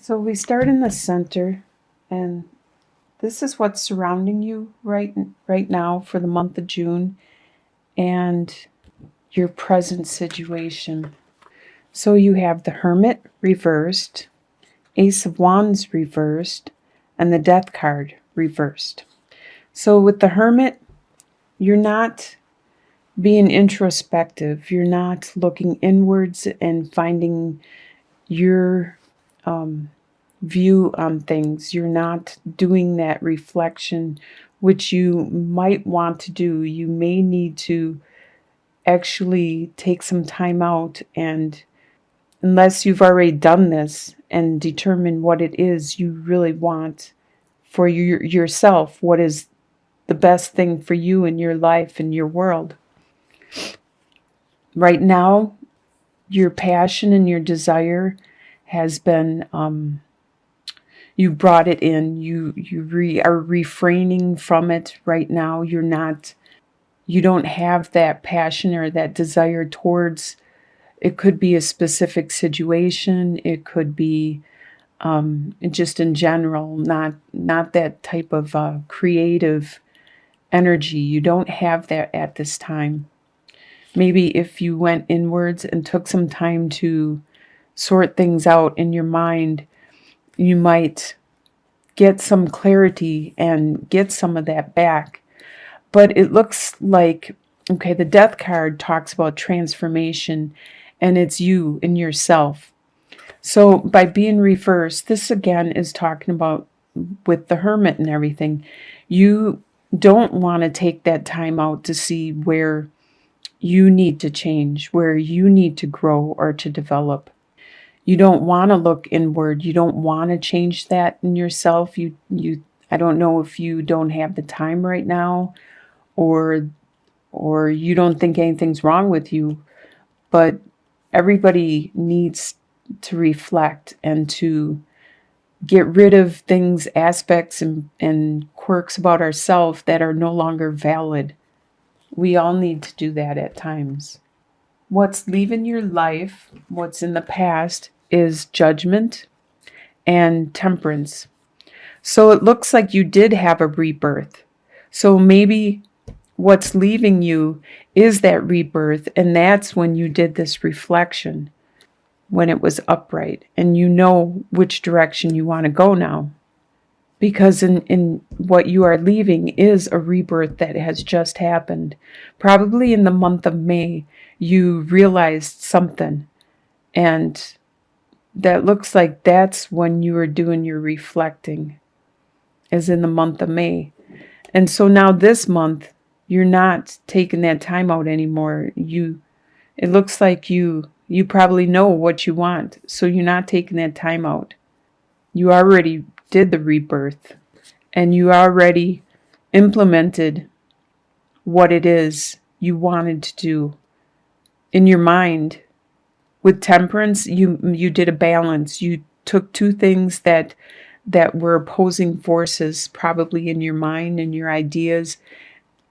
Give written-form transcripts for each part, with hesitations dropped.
So we start in the center, and this is what's surrounding you right now for the month of June and your present situation. So you have the Hermit reversed, Ace of Wands reversed, and the Death card reversed. So with the Hermit, you're not being introspective. You're not looking inwards and finding your view on things. You're not doing that reflection, which you might want to do. You may need to actually take some time out, and unless you've already done this and determine what it is you really want for yourself, what is the best thing for you in your life and your world. Right now, your passion and your desire has been you brought it in. You are refraining from it right now. You don't have that passion or that desire towards. It could be a specific situation. It could be just in general, not that type of creative energy. You don't have that at this time. Maybe if you went inwards and took some time to sort things out in your mind, you might get some clarity and get some of that back. But it looks like, okay, the Death card talks about transformation, and it's you and yourself. So by being reversed, this again is talking about with the Hermit and everything. You don't want to take that time out to see where you need to change, where you need to grow or to develop. You don't want to look inward. You don't want to change that in yourself. I don't know if you don't have the time right now, or you don't think anything's wrong with you, but everybody needs to reflect and to get rid of things, aspects, and quirks about ourselves that are no longer valid. We all need to do that at times. What's leaving your life, what's in the past, is Judgment and Temperance. So it looks like you did have a rebirth. So maybe what's leaving you is that rebirth, and that's when you did this reflection, when it was upright, and you know which direction you want to go now. Because in what you are leaving is a rebirth that has just happened. Probably in the month of May, you realized something. And that looks like that's when you were doing your reflecting, is in the month of May. And so now this month, you're not taking that time out anymore. It looks like you probably know what you want. So you're not taking that time out. You already did the rebirth, and you already implemented what it is you wanted to do in your mind. With Temperance, you did a balance. You took two things that were opposing forces, probably in your mind and your ideas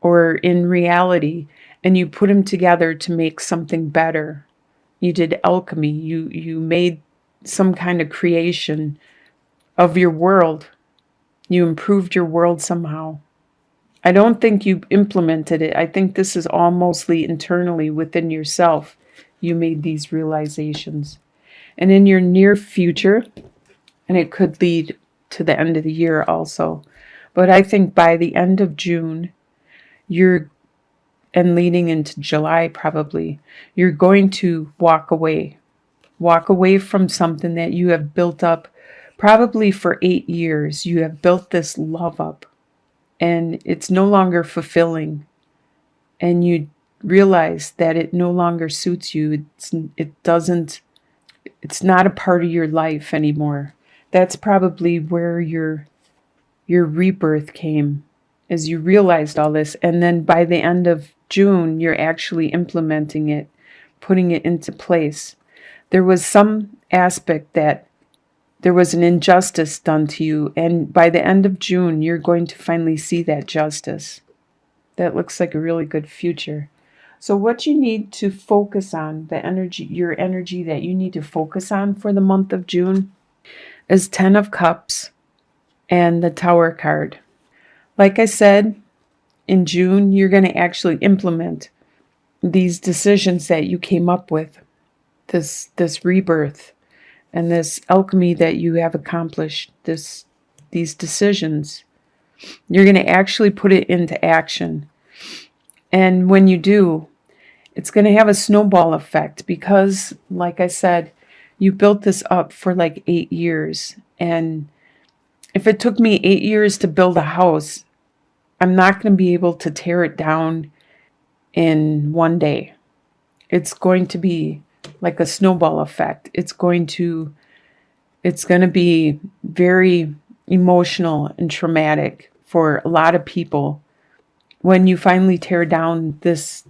or in reality, and you put them together to make something better. You did alchemy. You made some kind of creation of your world. You improved your world somehow. I don't think you implemented it. I think this is all mostly internally within yourself. You made these realizations. And in your near future, and it could lead to the end of the year also, but I think by the end of June, and leading into July probably, you're going to walk away. Walk away from something that you have built up probably for 8 years. You have built this love up, and it's no longer fulfilling. And you realize that it no longer suits you. It's not a part of your life anymore. That's probably where your rebirth came, as you realized all this. And then by the end of June, you're actually implementing it, putting it into place. There was some aspect that there was an injustice done to you, and by the end of June, you're going to finally see that justice. That looks like a really good future. So what you need to focus on, your energy that you need to focus on for the month of June, is 10 of Cups and the Tower card. Like I said, in June, you're going to actually implement these decisions that you came up with, this rebirth and this alchemy that you have accomplished, these decisions. You're going to actually put it into action. And when you do, it's going to have a snowball effect because, like I said, you built this up for like 8 years. And if it took me 8 years to build a house, I'm not going to be able to tear it down in one day. It's going to be like a snowball effect. It's going to be very emotional and traumatic for a lot of people when you finally tear down this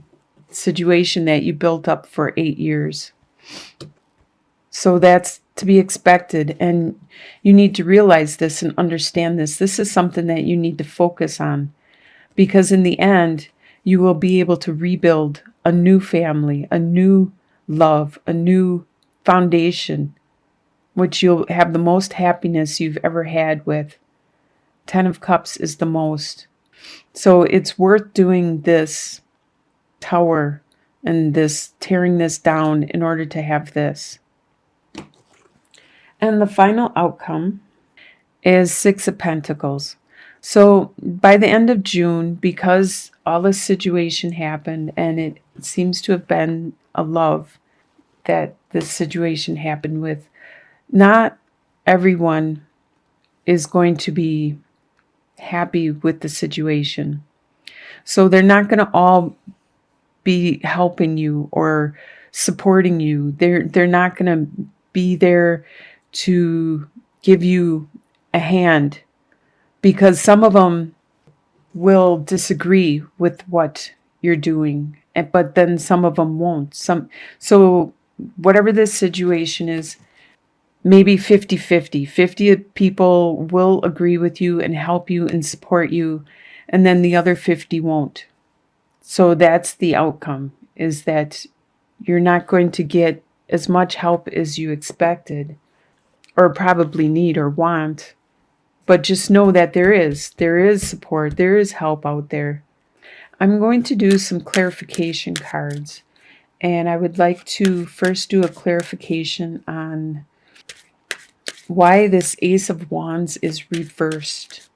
situation that you built up for 8 years. So that's to be expected, and you need to realize this and understand this. This is something that you need to focus on, because in the end, you will be able to rebuild a new family, a new love, a new foundation, which you'll have the most happiness you've ever had with. 10 of Cups is the most. So it's worth doing this Tower and this tearing this down in order to have this. And the final outcome is 6 of Pentacles. So by the end of June, because all this situation happened and it seems to have been a love that this situation happened with, not everyone is going to be happy with the situation. So they're not going to all be helping you or supporting you. They're not going to be there to give you a hand, because some of them will disagree with what you're doing, but then some of them won't. So whatever this situation is, maybe 50-50. 50 people will agree with you and help you and support you, and then the other 50 won't. So that's the outcome, is that you're not going to get as much help as you expected or probably need or want. But just know that there is support, there is help out there. I'm going to do some clarification cards, and I would like to first do a clarification on why this Ace of Wands is reversed.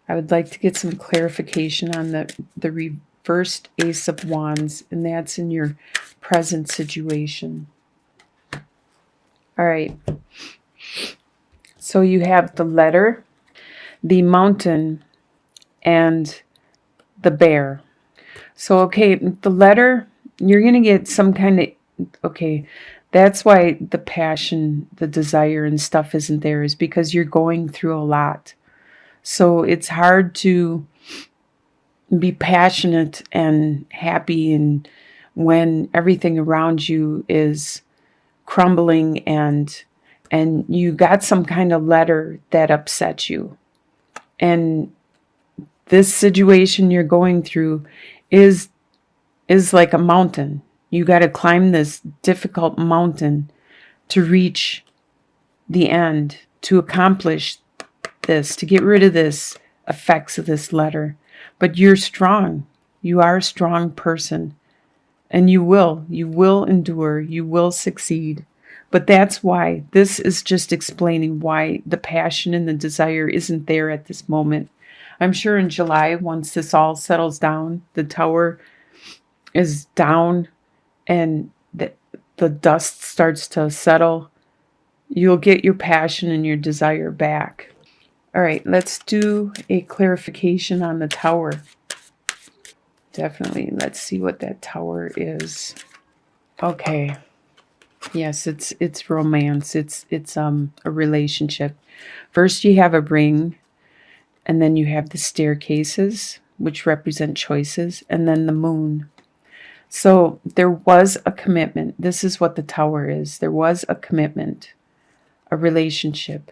I would like to get some clarification on the reversed Ace of Wands, and that's in your present situation. All right. So you have the Letter, the Mountain, and the Bear. So, okay, the Letter, you're going to get some kind of, okay, that's why the passion, the desire and stuff isn't there, is because you're going through a lot. So it's hard to be passionate and happy and when everything around you is crumbling and you got some kind of letter that upset you. And this situation you're going through is like a mountain. You got to climb this difficult mountain to reach the end, to accomplish this, to get rid of this effects of this letter. But you're strong. You are a strong person. And you will endure. You will succeed. But that's why this is just explaining why the passion and the desire isn't there at this moment. I'm sure in July, once this all settles down, the Tower is down and the dust starts to settle, you'll get your passion and your desire back. All right, let's do a clarification on the Tower. Definitely, let's see what that Tower is. Okay. Yes, it's romance. It's a relationship. First you have a ring, and then you have the staircases, which represent choices, and then the moon. So there was a commitment. This is what the Tower is. There was a commitment, a relationship.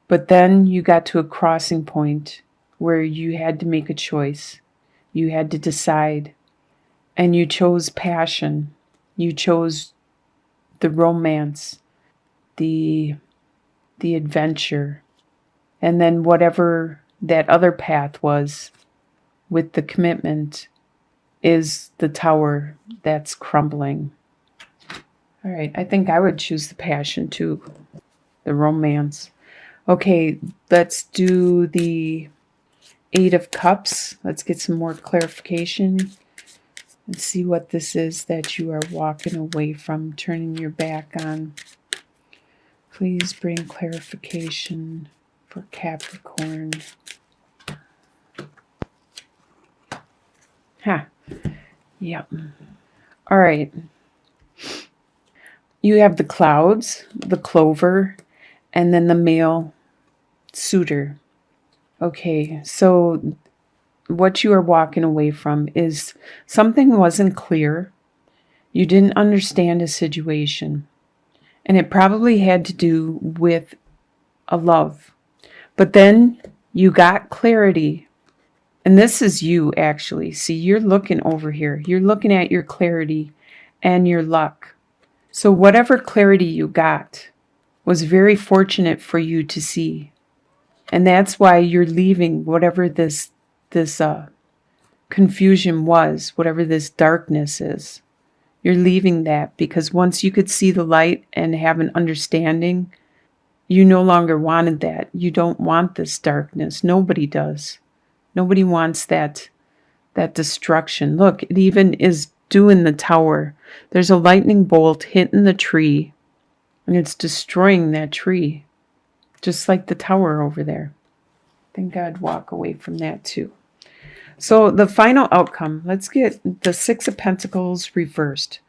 But then you got to a crossing point where you had to make a choice. You had to decide. And you chose passion. You chose the romance, the the adventure. And then whatever that other path was with the commitment is the tower that's crumbling. All right, I think I would choose the passion too, the romance. Okay, let's do the Eight of Cups. Let's get some more clarification and see what this is that you are walking away from, turning your back on. Please bring clarification for Capricorn. Yep. All right. You have the clouds, the clover, and then the male suitor. Okay, so what you are walking away from is something wasn't clear. You didn't understand a situation. And it probably had to do with a love. But then you got clarity. And this is you, actually. See, you're looking over here. You're looking at your clarity and your luck. So whatever clarity you got was very fortunate for you to see. And that's why you're leaving whatever this confusion was, whatever this darkness is. You're leaving that because once you could see the light and have an understanding, you no longer wanted that. You don't want this darkness. Nobody does. Nobody wants that destruction. Look, it even is doing the tower. There's a lightning bolt hitting the tree, and it's destroying that tree, just like the tower over there. I think I'd walk away from that too. So the final outcome, let's get the Six of Pentacles reversed.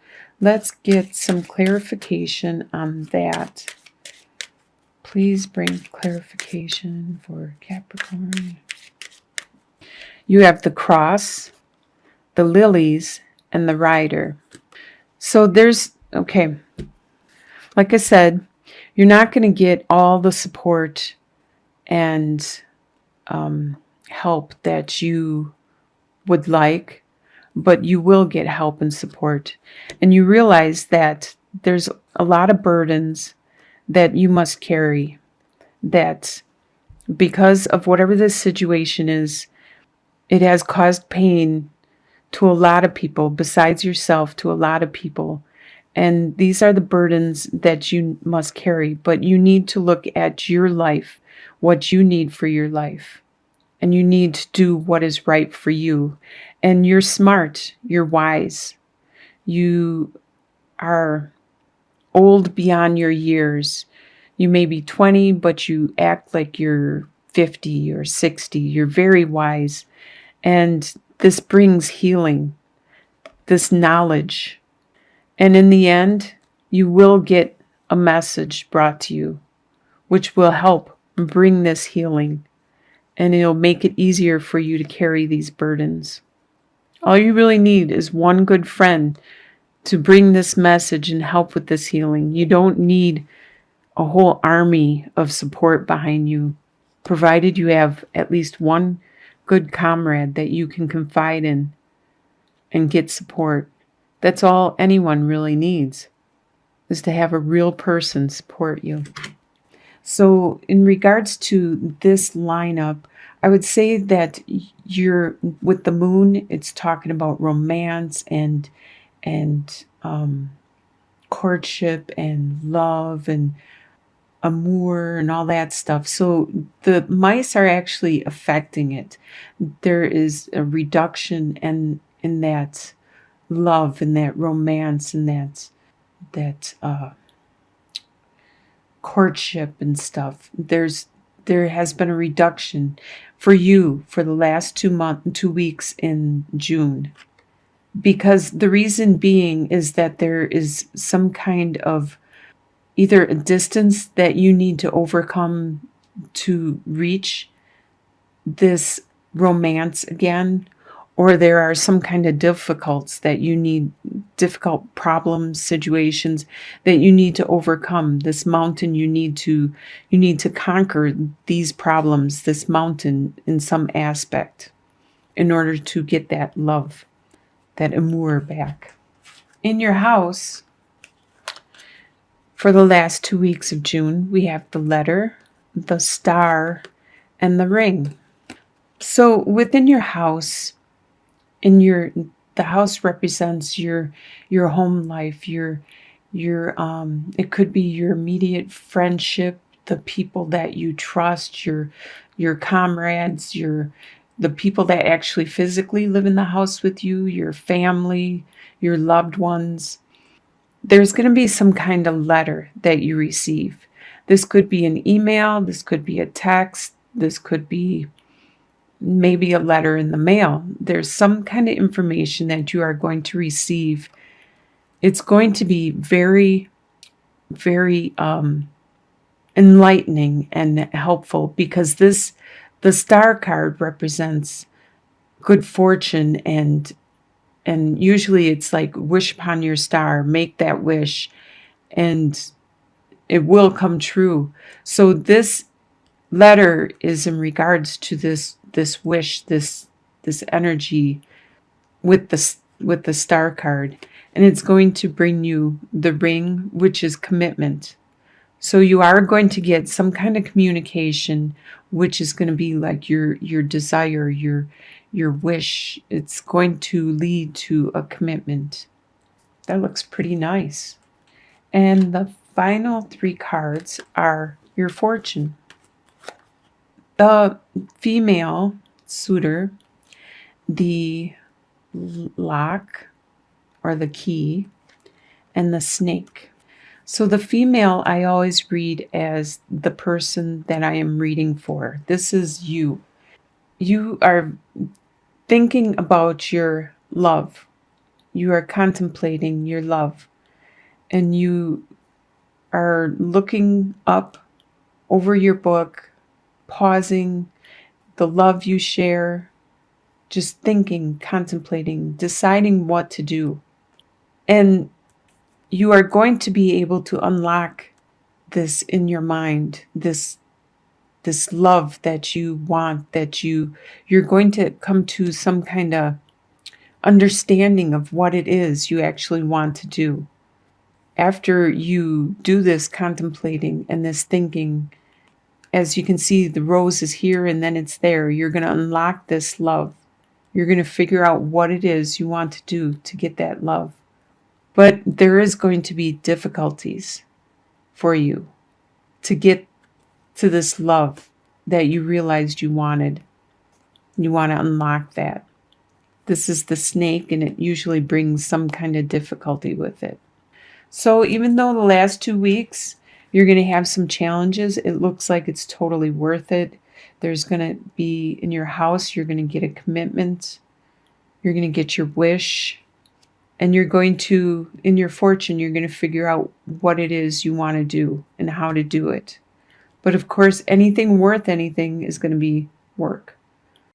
Let's get some clarification on that. Please bring clarification for Capricorn. You have the Cross, the Lilies, and the Rider. So there's, okay, like I said, you're not going to get all the support and help that you would like, but you will get help and support. And you realize that there's a lot of burdens that you must carry, that because of whatever this situation is, it has caused pain to a lot of people, besides yourself, to a lot of people. And these are the burdens that you must carry. But you need to look at your life, what you need for your life. And you need to do what is right for you. And you're smart. You're wise. You are old beyond your years. You may be 20, but you act like you're 50 or 60. You're very wise. And this brings healing, this knowledge. And in the end, you will get a message brought to you, which will help bring this healing. And it'll make it easier for you to carry these burdens. All you really need is one good friend to bring this message and help with this healing. You don't need a whole army of support behind you, provided you have at least one good comrade that you can confide in and get support. That's all anyone really needs, is to have a real person support you. So in regards to this lineup, I would say that you're with the moon, it's talking about romance and courtship and love and amour and all that stuff. So the mice are actually affecting it. There is a reduction in that love and that romance and that courtship and stuff. There has been a reduction for you for the last 2 weeks in June. Because the reason being is that there is some kind of either a distance that you need to overcome to reach this romance again, or there are some kind of difficult problems, situations that you need to overcome. This mountain, you need to conquer these problems, this mountain in some aspect, in order to get that love, that amour back. In your house, For the last 2 weeks of June, we have the letter, the star, and the ring. So within your house, the house represents your home life, your it could be your immediate friendship, the people that you trust, your comrades, the people that actually physically live in the house with you, your family, your loved ones. There's going to be some kind of letter that you receive. This could be an email, this could be a text, this could be maybe a letter in the mail. There's some kind of information that you are going to receive. It's going to be very, very enlightening and helpful, because the star card represents good fortune, and usually it's like wish upon your star, make that wish, and it will come true. So this letter is in regards to this wish, this energy with the star card, and it's going to bring you the ring, which is commitment. So you are going to get some kind of communication, which is going to be like your desire, your wish. It's going to lead to a commitment. That looks pretty nice. And the final 3 cards are your fortune. The female suitor, the lock or the key, and the snake. So the female I always read as the person that I am reading for. This is you. You are thinking about your love. You are contemplating your love. And you are looking up over your book, pausing the love you share, just thinking, contemplating, deciding what to do. And you are going to be able to unlock this in your mind, this love that you want, that you're going to come to some kind of understanding of what it is you actually want to do. After you do this contemplating and this thinking, as you can see, the rose is here and then it's there. You're going to unlock this love. You're going to figure out what it is you want to do to get that love. But there is going to be difficulties for you to get to this love that you realized you wanted. You want to unlock that. This is the snake, and it usually brings some kind of difficulty with it. So even though the last 2 weeks you're going to have some challenges, it looks like it's totally worth it. There's going to be, in your house, you're going to get a commitment. You're going to get your wish. And you're going to, in your fortune, you're going to figure out what it is you want to do and how to do it. But of course, anything worth anything is going to be work.